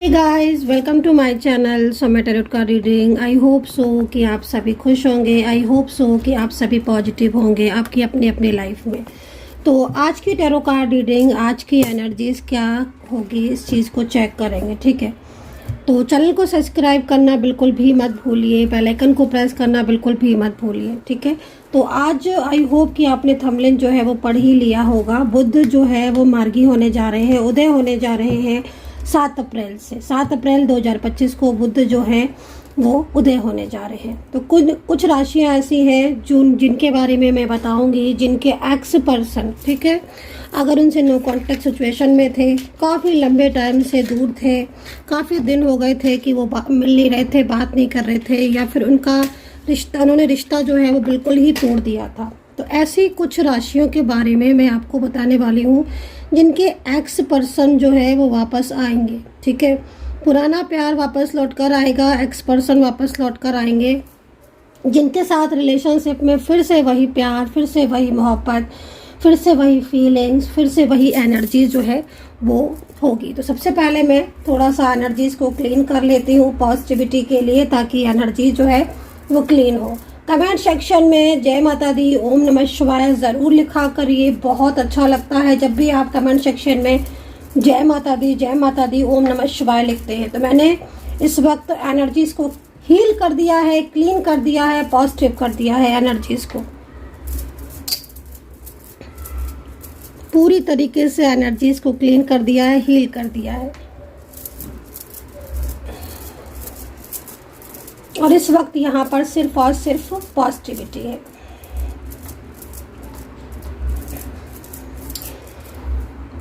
Hey guys, welcome to my channel समय tarot का reading. I hope so कि आप सभी खुश होंगे। आई होप सो कि आप सभी पॉजिटिव होंगे आपकी अपनी अपनी लाइफ में। तो आज की टैरो कार्ड रीडिंग, आज की एनर्जीज क्या होगी, इस चीज़ को चेक करेंगे। ठीक है, तो चैनल को सब्सक्राइब करना बिल्कुल भी मत भूलिए, बेल आइकन को प्रेस करना बिल्कुल भी मत भूलिए। ठीक है, तो आज आई होप कि आपने थंबनेल जो है वो पढ़ ही लिया होगा। बुध जो है वो मार्गी होने जा रहे हैं, उदय होने जा रहे हैं 7 अप्रैल से। 7 अप्रैल 2025 को बुध जो है वो उदय होने जा रहे हैं। तो कुछ राशियां ऐसी हैं जिनके बारे में मैं बताऊंगी, जिनके एक्स पर्सन, ठीक है, अगर उनसे नो कॉन्टेक्ट सिचुएशन में थे, काफ़ी लंबे टाइम से दूर थे, काफ़ी दिन हो गए थे कि वो मिल नहीं रहे थे, बात नहीं कर रहे थे, या फिर उन्होंने रिश्ता जो है वो बिल्कुल ही तोड़ दिया था। तो ऐसी कुछ राशियों के बारे में मैं आपको बताने वाली हूँ जिनके एक्स पर्सन जो है वो वापस आएंगे। ठीक है, पुराना प्यार वापस लौट कर आएगा, एक्स पर्सन वापस लौट कर आएंगे, जिनके साथ रिलेशनशिप में फिर से वही प्यार, फिर से वही मोहब्बत, फिर से वही फीलिंग्स, फिर से वही एनर्जी जो है वो होगी। तो सबसे पहले मैं थोड़ा सा एनर्जीज को क्लीन कर लेती हूँ पॉजिटिविटी के लिए, ताकि एनर्जी जो है वो क्लीन हो। कमेंट सेक्शन में जय माता दी, ओम नमः शिवाय ज़रूर लिखा करिए। बहुत अच्छा लगता है जब भी आप कमेंट सेक्शन में जय माता दी, ओम नमः शिवाय लिखते हैं। तो मैंने इस वक्त एनर्जीज को हील कर दिया है, क्लीन कर दिया है, पॉजिटिव कर दिया है, एनर्जीज को पूरी तरीके से एनर्जीज को क्लीन कर दिया है, हील कर दिया है। और इस वक्त यहाँ पर सिर्फ और सिर्फ पॉजिटिविटी है।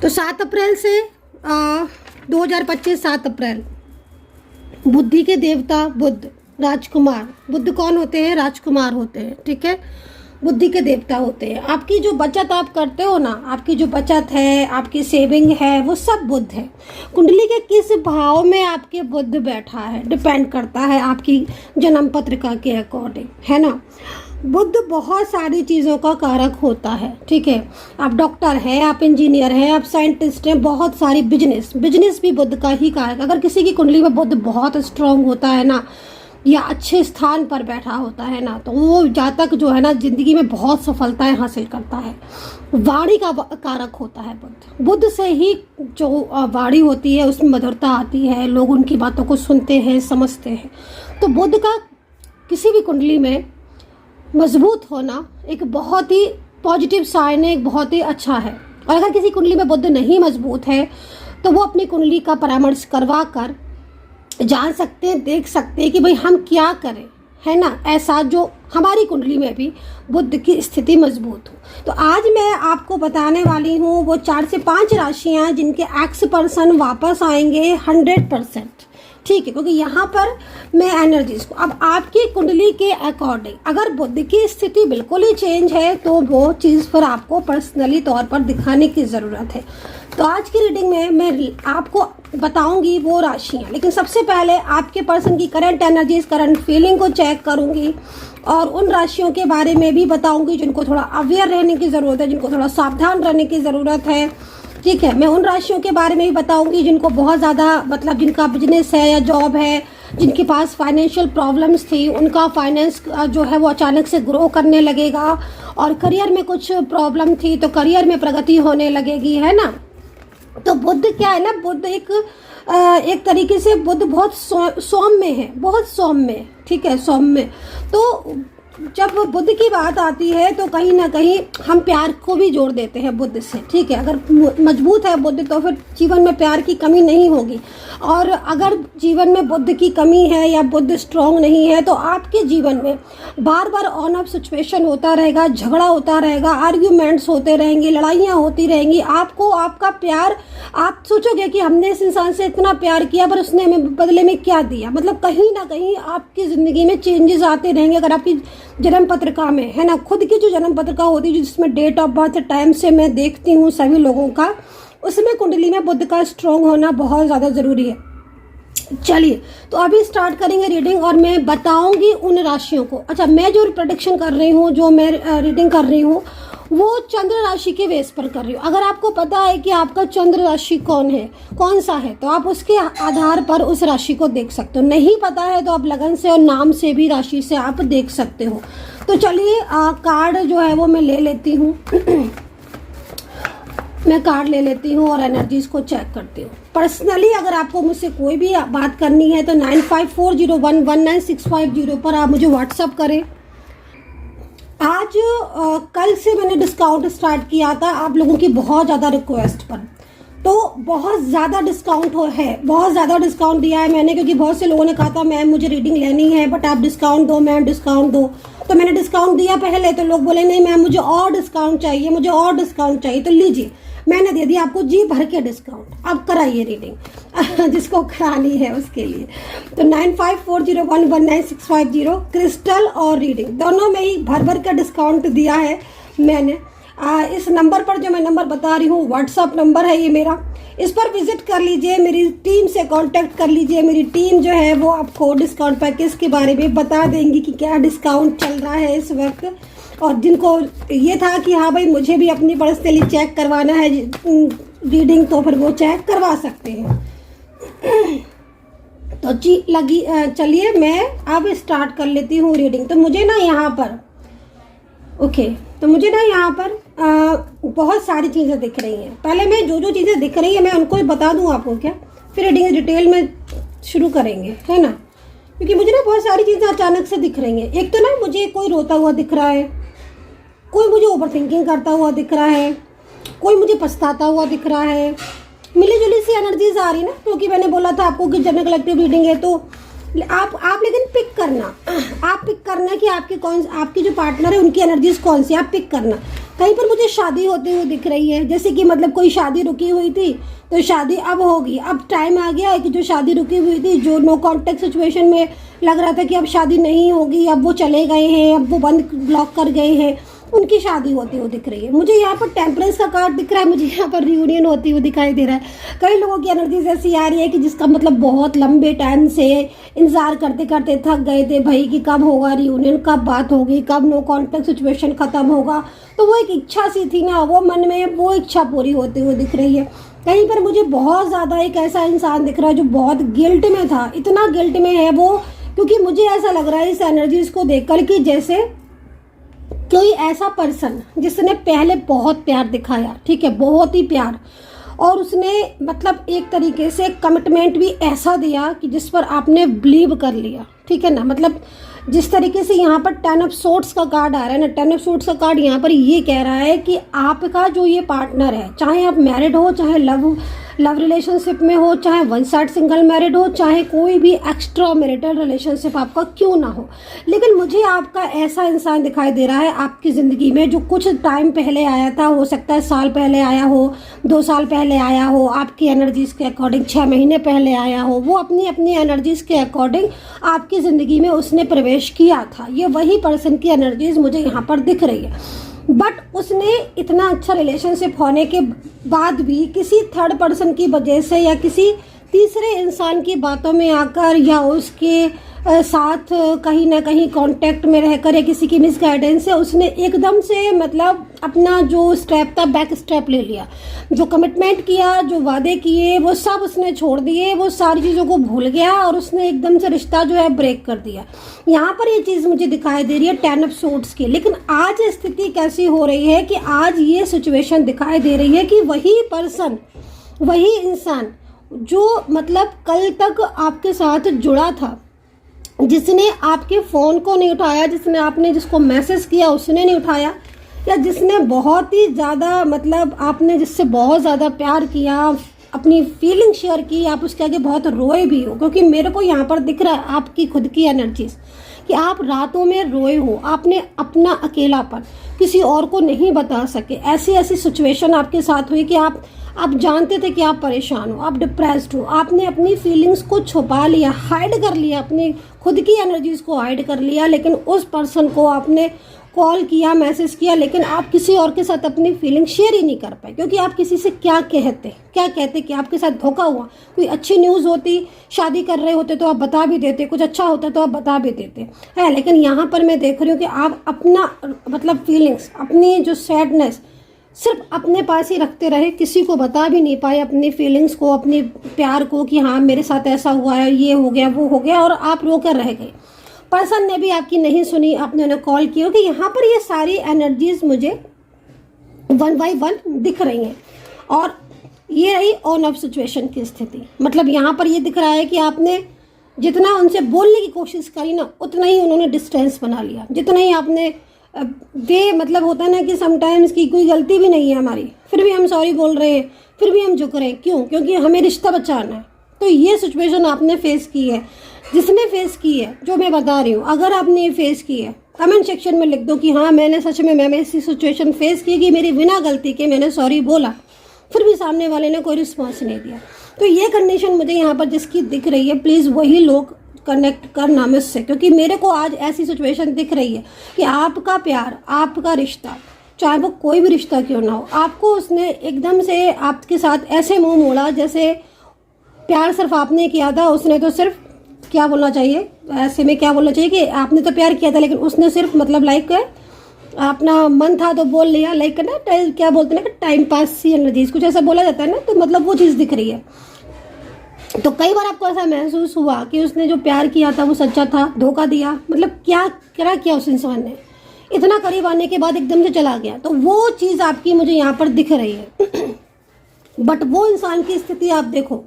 तो 7 अप्रैल से 2025 7 अप्रैल, बुद्धि के देवता बुध, राजकुमार। बुध कौन होते हैं? राजकुमार होते हैं। ठीक है, बुद्धि के देवता होते हैं। आपकी जो बचत आप करते हो ना, आपकी जो बचत है, आपकी सेविंग है, वो सब बुध है। कुंडली के किस भाव में आपके बुध बैठा है डिपेंड करता है आपकी जन्म पत्रिका के अकॉर्डिंग, है ना। बुध बहुत सारी चीज़ों का कारक होता है। ठीक है, आप डॉक्टर हैं, आप इंजीनियर हैं, आप साइंटिस्ट हैं, बहुत सारी बिजनेस भी बुध का ही कारक। अगर किसी की कुंडली में बुध बहुत स्ट्रांग होता है ना, या अच्छे स्थान पर बैठा होता है ना, तो वो जातक जो है ना जिंदगी में बहुत सफलताएं हासिल करता है। वाणी का कारक होता है बुध। बुध से ही जो वाणी होती है उसमें मधुरता आती है, लोग उनकी बातों को सुनते हैं, समझते हैं। तो बुध का किसी भी कुंडली में मजबूत होना एक बहुत ही पॉजिटिव साइन है, एक बहुत ही अच्छा है। और अगर किसी कुंडली में बुध नहीं मजबूत है तो वो अपनी कुंडली का परामर्श करवा कर जान सकते हैं, देख सकते हैं कि भाई हम क्या करें, है ना, ऐसा जो हमारी कुंडली में भी बुध की स्थिति मजबूत हो। तो आज मैं आपको बताने वाली हूँ वो 4 से 5 राशियाँ जिनके एक्स पर्सन वापस आएंगे 100%। ठीक है, क्योंकि यहाँ पर मैं एनर्जीज को, अब आपकी कुंडली के अकॉर्डिंग अगर बुध की स्थिति बिल्कुल ही चेंज है तो वो चीज़ पर आपको पर्सनली तौर पर दिखाने की ज़रूरत है। तो आज की रीडिंग में मैं आपको बताऊंगी वो राशियाँ, लेकिन सबसे पहले आपके पर्सन की करंट एनर्जीज, करंट फीलिंग को चेक करूंगी और उन राशियों के बारे में भी बताऊंगी जिनको थोड़ा अवेयर रहने की ज़रूरत है, जिनको थोड़ा सावधान रहने की ज़रूरत है। ठीक है, मैं उन राशियों के बारे में भी बताऊंगी जिनको बहुत ज़्यादा, मतलब जिनका बिजनेस है या जॉब है, जिनके पास फाइनेंशियल प्रॉब्लम्स थी, उनका फाइनेंस जो है वो अचानक से ग्रो करने लगेगा। और करियर में कुछ प्रॉब्लम थी तो करियर में प्रगति होने लगेगी, है ना। तो बुध क्या है ना, बुध एक तरीके से बुध बहुत सौम्य है, बहुत सौम्य। ठीक है, सौम्य। तो जब बुध की बात आती है तो कहीं ना कहीं हम प्यार को भी जोड़ देते हैं बुध से। ठीक है, अगर मजबूत है बुध तो फिर जीवन में प्यार की कमी नहीं होगी। और अगर जीवन में बुध की कमी है या बुध स्ट्रांग नहीं है तो आपके जीवन में बार बार ऑन ऑफ सिचुएशन होता रहेगा, झगड़ा होता रहेगा, आर्ग्यूमेंट्स होते रहेंगे, लड़ाइयाँ होती रहेंगी। आपको आपका प्यार, आप सोचोगे कि हमने इस इंसान से इतना प्यार किया पर उसने हमें बदले में क्या दिया। मतलब कहीं ना कहीं आपकी ज़िंदगी में चेंजेस आते रहेंगे। अगर आपकी जन्म पत्रिका में, है ना, खुद की जो जन्म पत्रिका होती है जिसमें डेट ऑफ बर्थ टाइम से मैं देखती हूँ सभी लोगों का, उसमें कुंडली में बुध का स्ट्रॉन्ग होना बहुत ज़्यादा ज़रूरी है। चलिए, तो अभी स्टार्ट करेंगे रीडिंग और मैं बताऊंगी उन राशियों को। अच्छा, मैं जो प्रेडिक्शन कर रही हूँ, जो मैं रीडिंग कर रही हूँ, वो चंद्र राशि के बेस पर कर रही हूँ। अगर आपको पता है कि आपका चंद्र राशि कौन सा है, तो आप उसके आधार पर उस राशि को देख सकते हो। नहीं पता है तो आप लगन से और नाम से भी राशि से आप देख सकते हो। तो चलिए कार्ड जो है वो मैं ले लेती हूँ मैं कार्ड ले लेती हूँ और एनर्जीज को चेक करती हूँ। पर्सनली अगर आपको मुझसे कोई भी बात करनी है तो 9540119650 पर आप मुझे व्हाट्सअप करें। आज कल से मैंने डिस्काउंट स्टार्ट किया था आप लोगों की बहुत ज़्यादा रिक्वेस्ट पर, तो बहुत ज़्यादा डिस्काउंट बहुत ज़्यादा डिस्काउंट दिया है मैंने, क्योंकि बहुत से लोगों ने कहा था मैम मुझे रीडिंग लेनी है बट आप डिस्काउंट दो मैम, डिस्काउंट दो। तो मैंने डिस्काउंट दिया पहले, तो लोग बोले नहीं मैम मुझे और डिस्काउंट चाहिए, मुझे और डिस्काउंट चाहिए। तो लीजिए मैंने दे दिया आपको जी भर के डिस्काउंट। अब कराइए रीडिंग जिसको करानी है उसके लिए। तो 9540119650 क्रिस्टल और रीडिंग दोनों में ही भर का डिस्काउंट दिया है मैंने। इस नंबर पर जो मैं नंबर बता रही हूँ व्हाट्सअप नंबर है ये मेरा, इस पर विजिट कर लीजिए, मेरी टीम से कांटेक्ट कर लीजिए। मेरी टीम जो है वो आपको डिस्काउंट पैकेज के बारे में बता देंगी कि क्या डिस्काउंट चल रहा है इस वक्त। और जिनको ये था कि हाँ भाई मुझे भी अपनी पर्सनली चेक करवाना है रीडिंग, तो फिर वो चेक करवा सकते हैं। तो जी चलिए मैं अब स्टार्ट कर लेती हूँ रीडिंग। तो मुझे ना यहाँ पर बहुत सारी चीज़ें दिख रही हैं। पहले मैं जो चीज़ें दिख रही है मैं उनको बता दूँ आपको क्या, फिर रीडिंग डिटेल में शुरू करेंगे, है ना। क्योंकि मुझे ना बहुत सारी चीज़ें अचानक से दिख रही हैं। एक तो ना मुझे कोई रोता हुआ दिख रहा है, कोई मुझे ओवर थिंकिंग करता हुआ दिख रहा है, कोई मुझे पछताता हुआ दिख रहा है। मिली जुली सी एनर्जीज आ रही ना, क्योंकि मैंने बोला था आपको कि जनरल कलेक्टिव रीडिंग है। तो आप लेकिन पिक करना कि आपकी जो पार्टनर है उनकी एनर्जीज कौन सी, आप पिक करना। कहीं पर मुझे शादी होते हुए दिख रही है, जैसे कि मतलब कोई शादी रुकी हुई थी तो शादी अब होगी। अब टाइम आ गया है कि जो शादी रुकी हुई थी, जो नो कॉन्टेक्ट सिचुएशन में लग रहा था कि अब शादी नहीं होगी, अब वो चले गए हैं, अब वो ब्लॉक कर गए हैं, उनकी शादी होती हुई दिख रही है। मुझे यहाँ पर टेम्परेंस का कार्ड दिख रहा है, मुझे यहाँ पर रियूनियन होती हुई दिखाई दे रहा है। कई लोगों की एनर्जीज ऐसी आ रही है कि जिसका मतलब बहुत लंबे टाइम से इंतजार करते करते थक गए थे भाई कि कब होगा रियूनियन, कब बात होगी, कब नो कॉन्टेक्ट सिचुएशन खत्म होगा। तो वो एक इच्छा सी थी ना, वो मन में वो इच्छा पूरी होती हुई दिख रही है। कहीं पर मुझे बहुत ज़्यादा एक ऐसा इंसान दिख रहा है जो बहुत गिल्ट में था, इतना गिल्ट में है वो, क्योंकि मुझे ऐसा लग रहा है इस एनर्जीज को देखकर कि जैसे कोई ऐसा पर्सन जिसने पहले बहुत प्यार दिखाया, ठीक है, बहुत ही प्यार, और उसने मतलब एक तरीके से कमिटमेंट भी ऐसा दिया कि जिस पर आपने बिलीव कर लिया, ठीक है ना। मतलब जिस तरीके से यहाँ पर 10 ऑफ सोर्ड्स का कार्ड आ रहा है ना, 10 ऑफ सोर्ड्स का कार्ड यहाँ पर ये कह रहा है कि आपका जो ये पार्टनर है, चाहे आप मैरिड हो, चाहे लव रिलेशनशिप में हो, चाहे वन साइड सिंगल मैरिड हो, चाहे कोई भी एक्स्ट्रा मैरिटल रिलेशनशिप आपका क्यों ना हो, लेकिन मुझे आपका ऐसा इंसान दिखाई दे रहा है आपकी ज़िंदगी में जो कुछ टाइम पहले आया था, हो सकता है साल पहले आया हो, 2 साल पहले आया हो, आपकी एनर्जीज़ के अकॉर्डिंग 6 महीने पहले आया हो, वो अपनी अपनी एनर्जीज़ के अकॉर्डिंग आपकी ज़िंदगी में उसने प्रवेश किया था। ये वही पर्सन की एनर्जीज़ मुझे यहाँ पर दिख रही है। बट उसने इतना अच्छा रिलेशनशिप होने के बाद भी किसी थर्ड पर्सन की वजह से या किसी तीसरे इंसान की बातों में आकर या उसके साथ कहीं ना कहीं कांटेक्ट में रहकर या किसी की मिसगाइडेंस से उसने एकदम से मतलब अपना जो स्टेप था बैक स्टेप ले लिया। जो कमिटमेंट किया, जो वादे किए, वो सब उसने छोड़ दिए, वो सारी चीज़ों को भूल गया और उसने एकदम से रिश्ता जो है ब्रेक कर दिया। यहाँ पर ये चीज़ मुझे दिखाई दे रही है 10 ऑफ सोर्ड्स की। लेकिन आज स्थिति कैसी हो रही है कि आज ये सिचुएशन दिखाई दे रही है कि वही पर्सन, वही इंसान जो मतलब कल तक आपके साथ जुड़ा था, जिसने आपके फ़ोन को नहीं उठाया, जिसको मैसेज किया उसने नहीं उठाया, या जिसने बहुत ही ज़्यादा मतलब आपने जिससे बहुत ज़्यादा प्यार किया, अपनी फीलिंग शेयर की, आप उसके आगे बहुत रोए भी हो। क्योंकि मेरे को यहाँ पर दिख रहा है आपकी खुद की एनर्जीज कि आप रातों में रोए हो, आपने अपना अकेलापन किसी और को नहीं बता सके। ऐसी सिचुएशन आपके साथ हुई कि आप जानते थे कि आप परेशान हो, आप डिप्रेस्ड हो, आपने अपनी फीलिंग्स को छुपा लिया, हाइड कर लिया, अपनी खुद की एनर्जीज को हाइड कर लिया, लेकिन उस पर्सन को आपने कॉल किया, मैसेज किया, लेकिन आप किसी और के साथ अपनी फीलिंग शेयर ही नहीं कर पाए, क्योंकि आप किसी से क्या कहते कि आपके साथ धोखा हुआ। कोई अच्छी न्यूज़ होती, शादी कर रहे होते तो आप बता भी देते, कुछ अच्छा होता तो आप बता भी देते है, लेकिन यहाँ पर मैं देख रही हूँ कि आप अपना मतलब फीलिंग्स, अपनी जो सैडनेस सिर्फ अपने पास ही रखते रहे, किसी को बता भी नहीं पाए अपनी फीलिंग्स को, अपने प्यार को, कि हाँ मेरे साथ ऐसा हुआ है, ये हो गया, वो हो गया, और आप रोकर रह गए। पर्सन ने भी आपकी नहीं सुनी, आपने उन्हें कॉल किया, कि यहाँ पर ये सारी एनर्जीज मुझे 1 by 1 दिख रही हैं। और ये रही ऑन ऑफ सिचुएशन की स्थिति, मतलब यहाँ पर ये दिख रहा है कि आपने जितना उनसे बोलने की कोशिश करी ना, उतना ही उन्होंने डिस्टेंस बना लिया, जितना ही आपने मतलब होता है ना कि समटाइम्स की कोई गलती भी नहीं है हमारी, फिर भी हम सॉरी बोल रहे हैं, फिर भी हम झुक रहे हैं, क्यों? क्योंकि हमें रिश्ता बचाना है। तो ये सिचुएशन आपने फेस की है, जिसने फेस की है, जो मैं बता रही हूँ, अगर आपने ये फेस की है, कमेंट सेक्शन में लिख दो कि हाँ मैंने सच में ऐसी सिचुएशन फेस की कि मेरी बिना गलती के मैंने सॉरी बोला, फिर भी सामने वाले ने कोई रिस्पॉन्स नहीं दिया। तो ये कंडीशन मुझे यहाँ पर जिसकी दिख रही है, प्लीज़ वही लोग कनेक्ट करना मुझसे, क्योंकि मेरे को आज ऐसी सिचुएशन दिख रही है कि आपका प्यार, आपका रिश्ता, चाहे वो कोई भी रिश्ता क्यों ना हो, आपको उसने एकदम से आपके साथ ऐसे मुंह मोड़ा जैसे प्यार सिर्फ आपने किया था, उसने तो सिर्फ क्या बोलना चाहिए, ऐसे में क्या बोलना चाहिए कि आपने तो प्यार किया था, लेकिन उसने सिर्फ मतलब लाइक अपना मन था तो बोल लिया, लाइक ना क्या बोलते हैं ना, टाइम पास सी एनर्जीज, कुछ ऐसा बोला जाता है ना, तो मतलब वो चीज़ दिख रही है। तो कई बार आपको ऐसा महसूस हुआ कि उसने जो प्यार किया था वो सच्चा था, धोखा दिया, मतलब क्या किया उस इंसान ने, इतना करीब आने के बाद एकदम से चला गया। तो वो चीज़ आपकी मुझे यहाँ पर दिख रही है। बट वो इंसान की स्थिति आप देखो,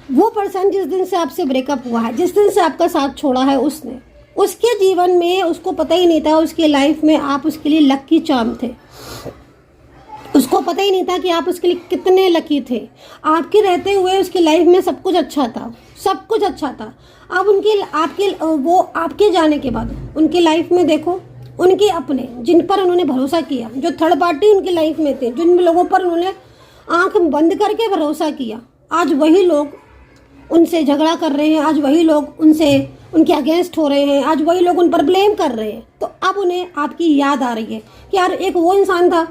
वो पर्सन जिस दिन से आपसे ब्रेकअप हुआ है, जिस दिन से आपका साथ छोड़ा है, उसके जीवन में उसको पता ही नहीं था, उसके लाइफ में आप उसके लिए लकी चार्म थे, उसको पता ही नहीं था कि आप उसके लिए कितने लकी थे। आपके रहते हुए उसकी लाइफ में सब कुछ अच्छा था, सब कुछ अच्छा था। अब आपके जाने के बाद उनकी लाइफ में देखो, उनके अपने जिन पर उन्होंने भरोसा किया, जो थर्ड पार्टी उनकी लाइफ में थे, जिन लोगों पर उन्होंने आंख बंद करके भरोसा किया, आज वही लोग उनसे झगड़ा कर रहे हैं, आज वही लोग उनके अगेंस्ट हो रहे हैं, आज वही लोग उन पर ब्लेम कर रहे हैं। तो अब उन्हें आपकी याद आ रही है कि यार एक वो इंसान था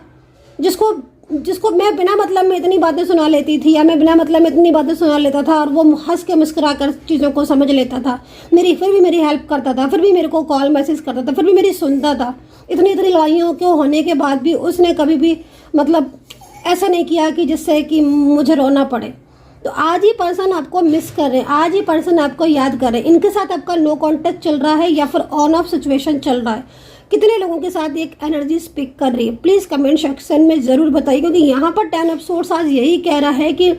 जिसको मैं बिना मतलब में इतनी बातें सुना लेती थी, या मैं बिना मतलब में इतनी बातें सुना लेता था, और वो हंस के मुस्कुरा कर चीज़ों को समझ लेता था, फिर भी मेरी हेल्प करता था, फिर भी मेरे को कॉल मैसेज करता था, फिर भी मेरी सुनता था। इतनी लड़ाइयों के होने के बाद भी उसने कभी भी मतलब ऐसा नहीं किया कि जिससे कि मुझे रोना पड़े। तो आज ही पर्सन आपको मिस कर रहे हैं, आज ही पर्सन आपको याद कर रहे हैं। इनके साथ आपका नो कॉन्टेक्ट चल रहा है या फिर ऑन ऑफ सिचुएशन चल रहा है। कितने लोगों के साथ एक एनर्जी स्पीक कर रही है, प्लीज़ कमेंट सेक्शन में ज़रूर बताइए, क्योंकि यहाँ पर 10 ऑफ सोर्स आज यही कह रहा है कि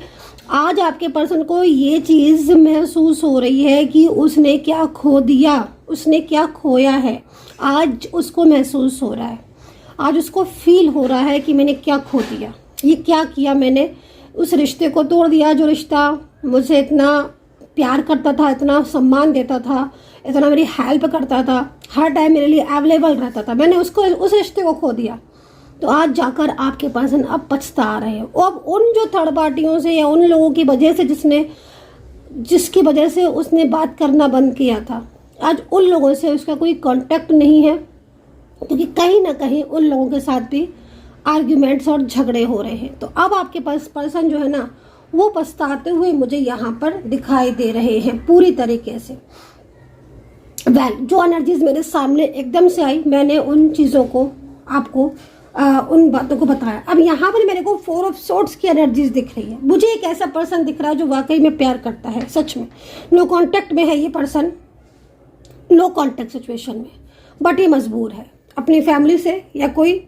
आज आपके पर्सन को ये चीज़ महसूस हो रही है कि उसने क्या खो दिया, उसने क्या खोया है। आज उसको महसूस हो रहा है, आज उसको फील हो रहा है कि मैंने क्या खो दिया, ये क्या किया मैंने, उस रिश्ते को तोड़ दिया जो रिश्ता मुझे इतना प्यार करता था, इतना सम्मान देता था, इतना मेरी हेल्प करता था, हर टाइम मेरे लिए अवेलेबल रहता था, मैंने उस रिश्ते को खो दिया। तो आज जाकर आपके पर्सन अब पछता आ रहे हैं। अब उन जो थर्ड पार्टियों से या उन लोगों की वजह से जिसकी वजह से उसने बात करना बंद किया था, आज उन लोगों से उसका कोई कांटेक्ट नहीं है, क्योंकि कहीं ना कहीं उन लोगों के साथ भी आर्ग्यूमेंट्स और झगड़े हो रहे हैं। तो अब आपके पास पर्सन जो है ना, वो पछताते हुए मुझे यहाँ पर दिखाई दे रहे हैं पूरी तरीके से। जो एनर्जीज मेरे सामने एकदम से आई, मैंने उन चीज़ों को आपको उन बातों को बताया। अब यहाँ पर मेरे को 4 ऑफ सोर्ड्स की एनर्जीज दिख रही है। मुझे एक ऐसा पर्सन दिख रहा है जो वाकई में प्यार करता है, सच में नो कांटेक्ट में है ये पर्सन, नो कांटेक्ट सिचुएशन में, बट ये मजबूर है अपनी फैमिली से, या कोई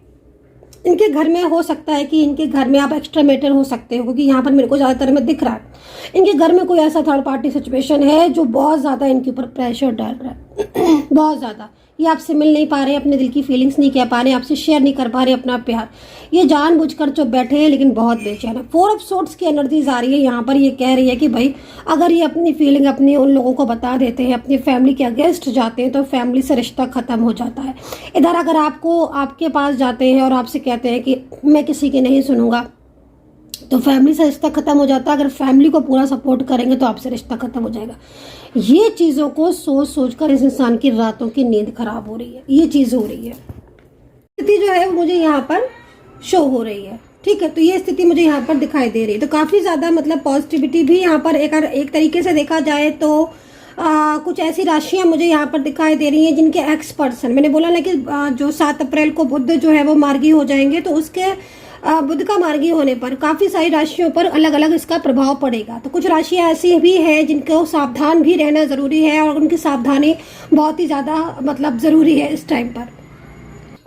इनके घर में हो सकता है कि इनके घर में आप एक्स्ट्रा मैटर हो सकते हो, क्योंकि यहाँ पर मेरे को ज़्यादातर में दिख रहा है इनके घर में कोई ऐसा थर्ड पार्टी सिचुएशन है जो बहुत ज़्यादा इनके ऊपर प्रेशर डाल रहा है। बहुत ज़्यादा ये आपसे मिल नहीं पा रहे, अपने दिल की फीलिंग्स नहीं कह पा रहे, आपसे शेयर नहीं कर पा रहे अपना प्यार, ये जानबूझकर चुप बैठे हैं, लेकिन बहुत बेचैन है। 4 ऑफ सोर्ड्स की एनर्जीज आ रही है यहाँ पर। ये कह रही है कि भाई अगर ये अपनी फीलिंग अपनी उन लोगों को बता देते हैं, अपनी फैमिली के अगेंस्ट जाते हैं, तो फैमिली से रिश्ता ख़त्म हो जाता है। इधर अगर आपके पास जाते हैं और आपसे कहते हैं कि मैं किसी की नहीं सुनूंगा, तो फैमिली से रिश्ता खत्म हो जाता है। अगर फैमिली को पूरा सपोर्ट करेंगे तो आपसे रिश्ता खत्म हो जाएगा। ये चीज़ों को सोच कर इस इंसान की रातों की नींद खराब हो रही है, ये चीज़ हो रही है। स्थिति जो है वो मुझे यहाँ पर शो हो रही है। ठीक है, तो ये स्थिति मुझे यहाँ पर दिखाई दे रही है। तो काफ़ी ज़्यादा मतलब पॉजिटिविटी भी यहाँ पर एक तरीके से देखा जाए तो कुछ ऐसी राशियाँ मुझे यहाँ पर दिखाई दे रही हैं जिनके एक्स पर्सन, मैंने बोला ना कि जो 7 अप्रैल को बुध जो है वो मार्गी हो जाएंगे, तो उसके बुध का मार्गी होने पर काफ़ी सारी राशियों पर अलग अलग इसका प्रभाव पड़ेगा। तो कुछ राशियाँ ऐसी भी हैं जिनको सावधान भी रहना ज़रूरी है और उनकी सावधानी बहुत ही ज़्यादा मतलब ज़रूरी है इस टाइम पर।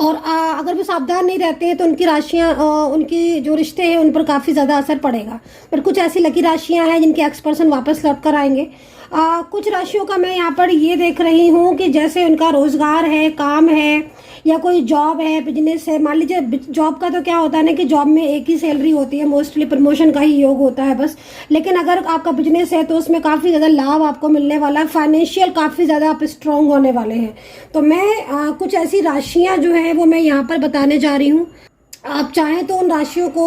और अगर वो सावधान नहीं रहते हैं तो उनकी राशियाँ उनकी जो रिश्ते हैं उन पर काफ़ी ज़्यादा असर पड़ेगा। पर कुछ ऐसी लकी राशियाँ हैं जिनके एक्स पर्सन वापस लौट कर आएंगे। कुछ राशियों का मैं यहाँ पर ये देख रही हूँ कि जैसे उनका रोज़गार है, काम है या कोई जॉब है, बिजनेस है। मान लीजिए जॉब का तो क्या होता है ना कि जॉब में एक ही सैलरी होती है, मोस्टली प्रमोशन का ही योग होता है बस। लेकिन अगर आपका बिजनेस है तो उसमें काफ़ी ज़्यादा लाभ आपको मिलने वाला है, फाइनेंशियल काफ़ी ज़्यादा आप स्ट्रॉन्ग होने वाले हैं। तो मैं कुछ ऐसी राशियाँ जो हैं वो मैं यहाँ पर बताने जा रही हूँ। आप चाहें तो उन राशियों को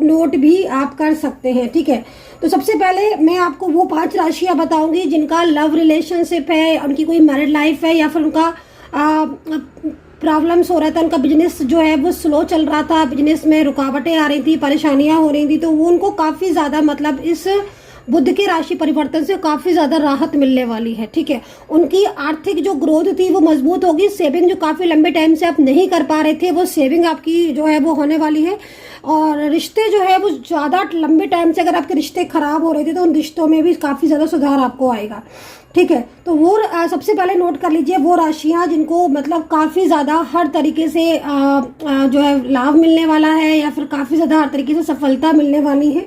नोट भी आप कर सकते हैं। ठीक है, तो सबसे पहले मैं आपको वो 5 राशियां बताऊंगी जिनका लव रिलेशनशिप है, उनकी कोई मैरिड लाइफ है या फिर उनका प्रॉब्लम्स हो रहा था, उनका बिजनेस जो है वो स्लो चल रहा था, बिजनेस में रुकावटें आ रही थी, परेशानियां हो रही थी, तो वो उनको काफ़ी ज़्यादा मतलब इस बुध के राशि परिवर्तन से काफ़ी ज़्यादा राहत मिलने वाली है। ठीक है, उनकी आर्थिक जो ग्रोथ थी वो मजबूत होगी। सेविंग जो काफ़ी लंबे टाइम से आप नहीं कर पा रहे थे वो सेविंग आपकी जो है वो होने वाली है। और रिश्ते जो है वो ज़्यादा लंबे टाइम से अगर आपके रिश्ते खराब हो रहे थे तो उन रिश्तों में भी काफ़ी ज़्यादा सुधार आपको आएगा। ठीक है, तो वो सबसे पहले नोट कर लीजिए वो राशियाँ जिनको मतलब काफ़ी ज़्यादा हर तरीके से जो है लाभ मिलने वाला है या फिर काफ़ी ज़्यादा हर तरीके से सफलता मिलने वाली है।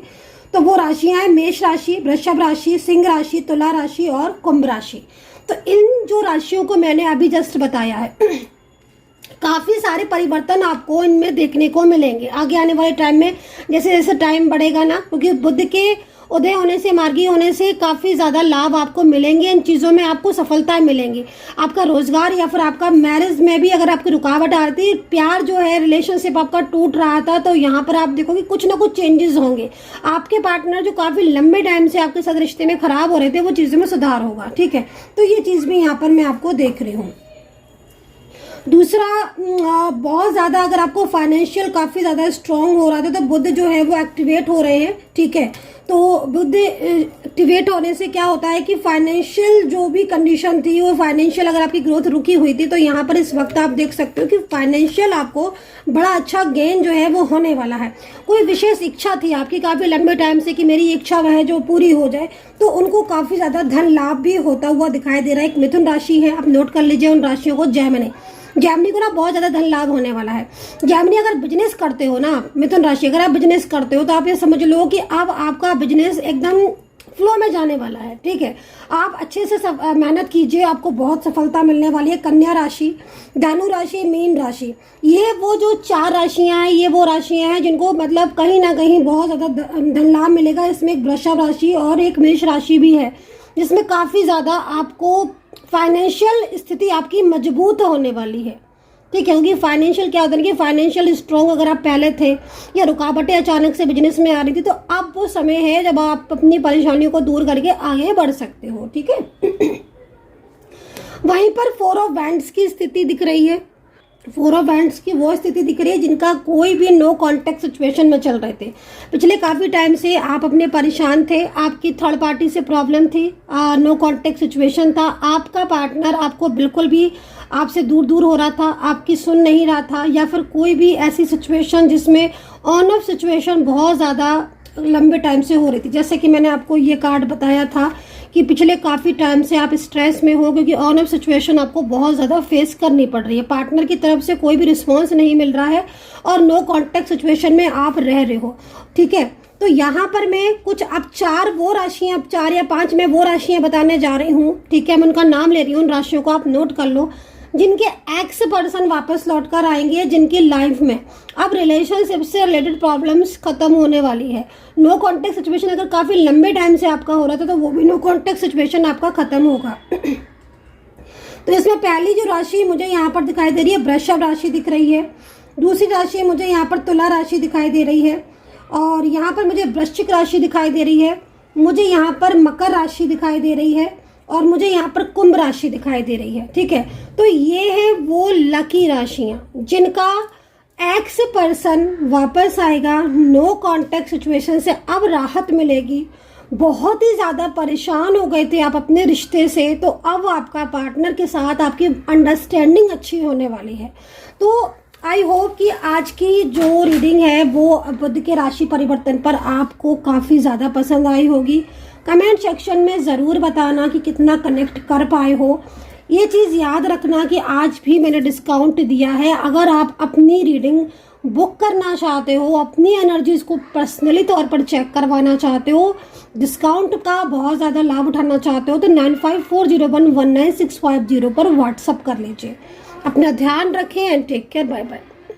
तो वो राशियाँ हैं मेष राशि, वृषभ राशि, सिंह राशि, तुला राशि और कुंभ राशि। तो इन जो राशियों को मैंने अभी जस्ट बताया है काफ़ी सारे परिवर्तन आपको इनमें देखने को मिलेंगे आगे आने वाले टाइम में। जैसे जैसे टाइम बढ़ेगा ना, क्योंकि बुध के उदय होने से, मार्गी होने से काफ़ी ज़्यादा लाभ आपको मिलेंगे, इन चीज़ों में आपको सफलता मिलेंगी। आपका रोजगार या फिर आपका मैरिज में भी अगर आपकी रुकावट आ रही थी, प्यार जो है रिलेशनशिप आपका टूट रहा था, तो यहाँ पर आप देखोगे कुछ ना कुछ चेंजेस होंगे। आपके पार्टनर जो काफ़ी लंबे टाइम से आपके साथ रिश्ते में खराब हो रहे थे वो चीज़ों में सुधार होगा। ठीक है, तो ये चीज़ भी यहाँ पर मैं आपको देख रही हूँ। दूसरा, बहुत ज़्यादा अगर आपको फाइनेंशियल काफ़ी ज़्यादा स्ट्रॉन्ग हो रहा था तो बुध जो है वो एक्टिवेट हो रहे हैं। ठीक है, तो बुध एक्टिवेट होने से क्या होता है कि फाइनेंशियल जो भी कंडीशन थी वो फाइनेंशियल अगर आपकी ग्रोथ रुकी हुई थी तो यहाँ पर इस वक्त आप देख सकते हो कि फाइनेंशियल आपको बड़ा अच्छा गेन जो है वो होने वाला है। कोई विशेष इच्छा थी आपकी काफ़ी लंबे टाइम से कि मेरी इच्छा वह जो पूरी हो जाए, तो उनको काफ़ी ज़्यादा धन लाभ भी होता हुआ दिखाई दे रहा है। एक मिथुन राशि है, आप नोट कर लीजिए उन राशियों को। जैमिनी को ना बहुत ज़्यादा धन लाभ होने वाला है। जैमिनी अगर बिजनेस करते हो ना, मिथुन राशि अगर आप बिजनेस करते हो तो आप ये समझ लो कि अब आपका बिजनेस एकदम फ्लो में जाने वाला है। ठीक है, आप अच्छे से मेहनत कीजिए, आपको बहुत सफलता मिलने वाली है। कन्या राशि, धनु राशि, मीन राशि, ये वो जो 4 राशियां हैं, ये वो राशियां हैं जिनको मतलब कहीं ना कहीं बहुत ज़्यादा धन लाभ मिलेगा। इसमें एक वृषभ राशि और एक मेष राशि भी है जिसमें काफ़ी ज़्यादा आपको फाइनेंशियल स्थिति आपकी मजबूत होने वाली है। ठीक है, क्योंकि फाइनेंशियल क्या होता है कि फाइनेंशियल स्ट्रॉन्ग अगर आप पहले थे या रुकावटें अचानक से बिजनेस में आ रही थी, तो अब वो समय है जब आप अपनी परेशानियों को दूर करके आगे बढ़ सकते हो। ठीक है वहीं पर 4 ऑफ वैंड्स की स्थिति दिख रही है। 4 ऑफ वैंड्स की वो स्थिति दिख रही है जिनका कोई भी नो कॉन्टेक्ट सिचुएशन में चल रहे थे। पिछले काफ़ी टाइम से आप अपने परेशान थे, आपकी थर्ड पार्टी से प्रॉब्लम थी, नो कॉन्टेक्ट सिचुएशन था, आपका पार्टनर आपको बिल्कुल भी आपसे दूर दूर हो रहा था, आपकी सुन नहीं रहा था, या फिर कोई भी ऐसी सिचुएशन जिसमें ऑन ऑफ सिचुएशन बहुत ज़्यादा लंबे टाइम से हो रही थी। जैसे कि मैंने आपको ये कार्ड बताया था कि पिछले काफ़ी टाइम से आप स्ट्रेस में हो क्योंकि ऑन ऑफ सिचुएशन आपको बहुत ज़्यादा फेस करनी पड़ रही है। पार्टनर की तरफ से कोई भी रिस्पॉन्स नहीं मिल रहा है और नो कॉन्टैक्ट सिचुएशन में आप रह रहे हो। ठीक है, तो यहाँ पर मैं कुछ अब 4 या 5 मैं वो राशियाँ बताने जा रही हूँ। ठीक है, मैं उनका नाम ले रही हूँ, उन राशियों को आप नोट कर लो जिनके एक्स पर्सन वापस लौट कर आएंगे, जिनकी लाइफ में अब रिलेशनशिप से रिलेटेड प्रॉब्लम्स खत्म होने वाली है। नो कॉन्टेक्ट सिचुएशन अगर काफ़ी लंबे टाइम से आपका हो रहा था तो वो भी नो कॉन्टेक्ट सिचुएशन आपका खत्म होगा। तो इसमें पहली जो राशि मुझे यहाँ पर दिखाई दे रही है वृषभ राशि दिख रही है। दूसरी राशि मुझे यहाँ पर तुला राशि दिखाई दे रही है और यहाँ पर मुझे वृश्चिक राशि दिखाई दे रही है। मुझे यहाँ पर मकर राशि दिखाई दे रही है और मुझे यहाँ पर कुंभ राशि दिखाई दे रही है, ठीक है। तो ये है वो लकी राशियां जिनका एक्स पर्सन वापस आएगा, नो कांटेक्ट सिचुएशन से अब राहत मिलेगी। बहुत ही ज़्यादा परेशान हो गए थे आप अपने रिश्ते से, तो अब आपका पार्टनर के साथ आपकी अंडरस्टैंडिंग अच्छी होने वाली है। तो आई होप कि आज की जो रीडिंग है वो बुध के राशि परिवर्तन पर आपको काफ़ी ज़्यादा पसंद आई होगी। कमेंट सेक्शन में ज़रूर बताना कि कितना कनेक्ट कर पाए हो। ये चीज़ याद रखना कि आज भी मैंने डिस्काउंट दिया है। अगर आप अपनी रीडिंग बुक करना चाहते हो, अपनी एनर्जीज को पर्सनली तौर पर चेक करवाना चाहते हो, डिस्काउंट का बहुत ज़्यादा लाभ उठाना चाहते हो, तो 9540119650 पर व्हाट्सअप कर लीजिए। अपना ध्यान रखें and take care, bye bye.